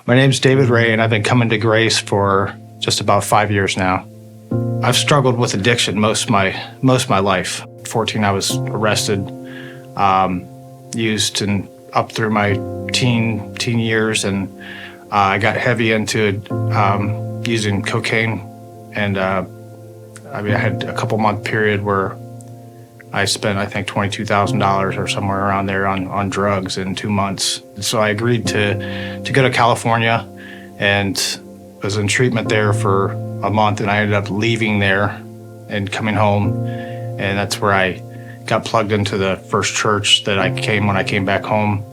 My name's David Ray, and I've been coming to Grace for just about 5 years now. I've struggled with addiction most of my life. 14, I was arrested, used and up through my teen years, and I got heavy into using cocaine, and I had a couple-month period where I spent, I think, $22,000 or somewhere around there on drugs in 2 months. So I agreed to go to California and was in treatment there for a month, and I ended up leaving there and coming home. And that's where I got plugged into the first church that I came when I came back home.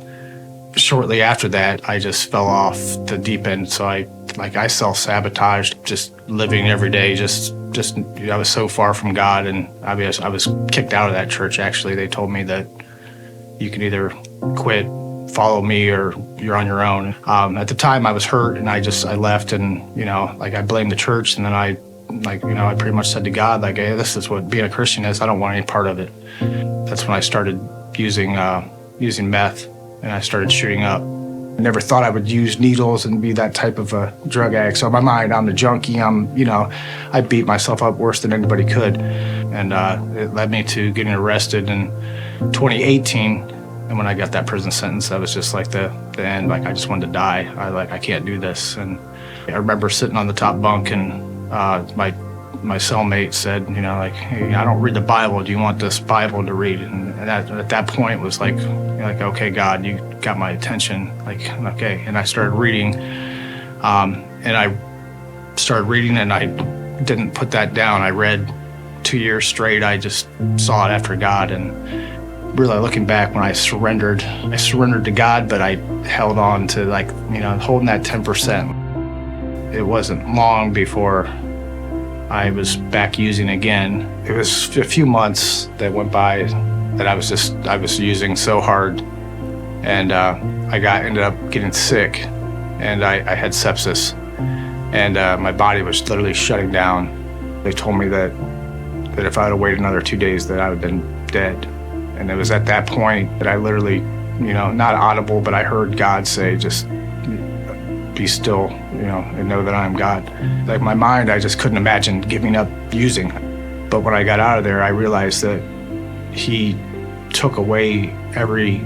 Shortly after that, I just fell off the deep end. So I self-sabotaged, just living every day, I was so far from God, and I was kicked out of that church, actually. They told me that you can either quit, follow me, or you're on your own. At the time, I was hurt, and I left, and, I blamed the church, and then I pretty much said to God, hey, this is what being a Christian is. I don't want any part of it. That's when I started using meth, and I started shooting up. I never thought I would use needles and be that type of a drug addict. So in my mind, I'm the junkie. I beat myself up worse than anybody could. And it led me to getting arrested in 2018. And when I got that prison sentence, that was just like the end. I just wanted to die. I can't do this. And I remember sitting on the top bunk, and my cellmate said, hey, I don't read the Bible. Do you want this Bible to read? And at that point was like, okay, God, you got my attention. Okay. And I started reading, and I didn't put that down. I read 2 years straight. I just sought after God, and really looking back, when I surrendered to God, but I held on to holding that 10%. It wasn't long before I was back using again. It was a few months that went by that I was using so hard, and I ended up getting sick, and I had sepsis, and my body was literally shutting down. They told me that if I had waited another 2 days, that I would have been dead. And it was at that point that I literally, not audible, but I heard God say, just be still, and know that I am God. My mind, I just couldn't imagine giving up using. But when I got out of there, I realized that He took away every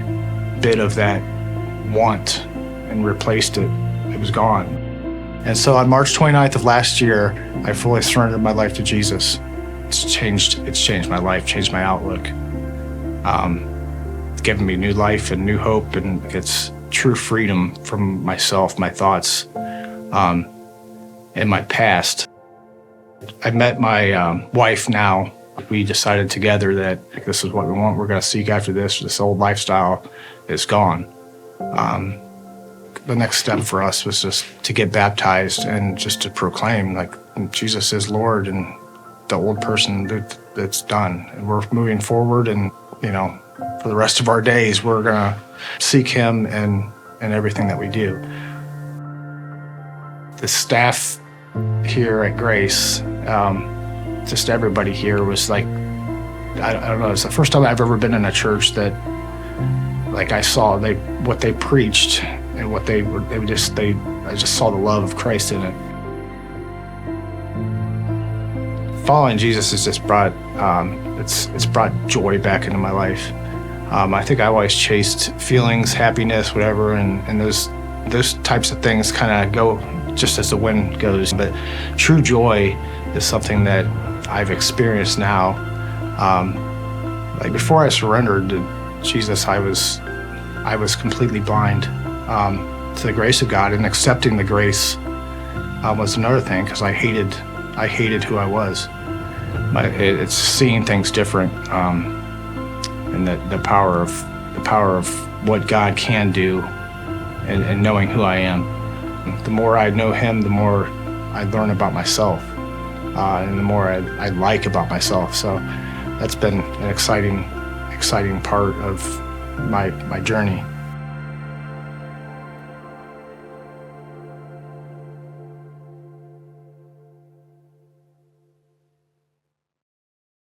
bit of that want and replaced it. It was gone. And so on March 29th of last year, I fully surrendered my life to Jesus. It's changed my life, changed my outlook. It's given me new life and new hope, and it's true freedom from myself, my thoughts, and my past. I met my wife now. We decided together that this is what we want. We're going to seek after this. This old lifestyle is gone. The next step for us was just to get baptized and just to proclaim Jesus is Lord, and the old person, that's done. And we're moving forward, and for the rest of our days, we're going to seek Him in everything that we do. The staff here at Grace, just everybody here was I don't know, it's the first time I've ever been in a church that I saw what they preached and what I just saw the love of Christ in it. Following Jesus has just brought it's brought joy back into my life. I think I always chased feelings, happiness, whatever, and those types of things kind of go just as the wind goes. But true joy is something that I've experienced now. Before I surrendered to Jesus, I was completely blind to the grace of God, and accepting the grace was another thing, because I hated who I was. It's seeing things different, and the power of what God can do, and knowing who I am. The more I know Him, the more I learn about myself, and the more I like about myself. So that's been an exciting part of my journey.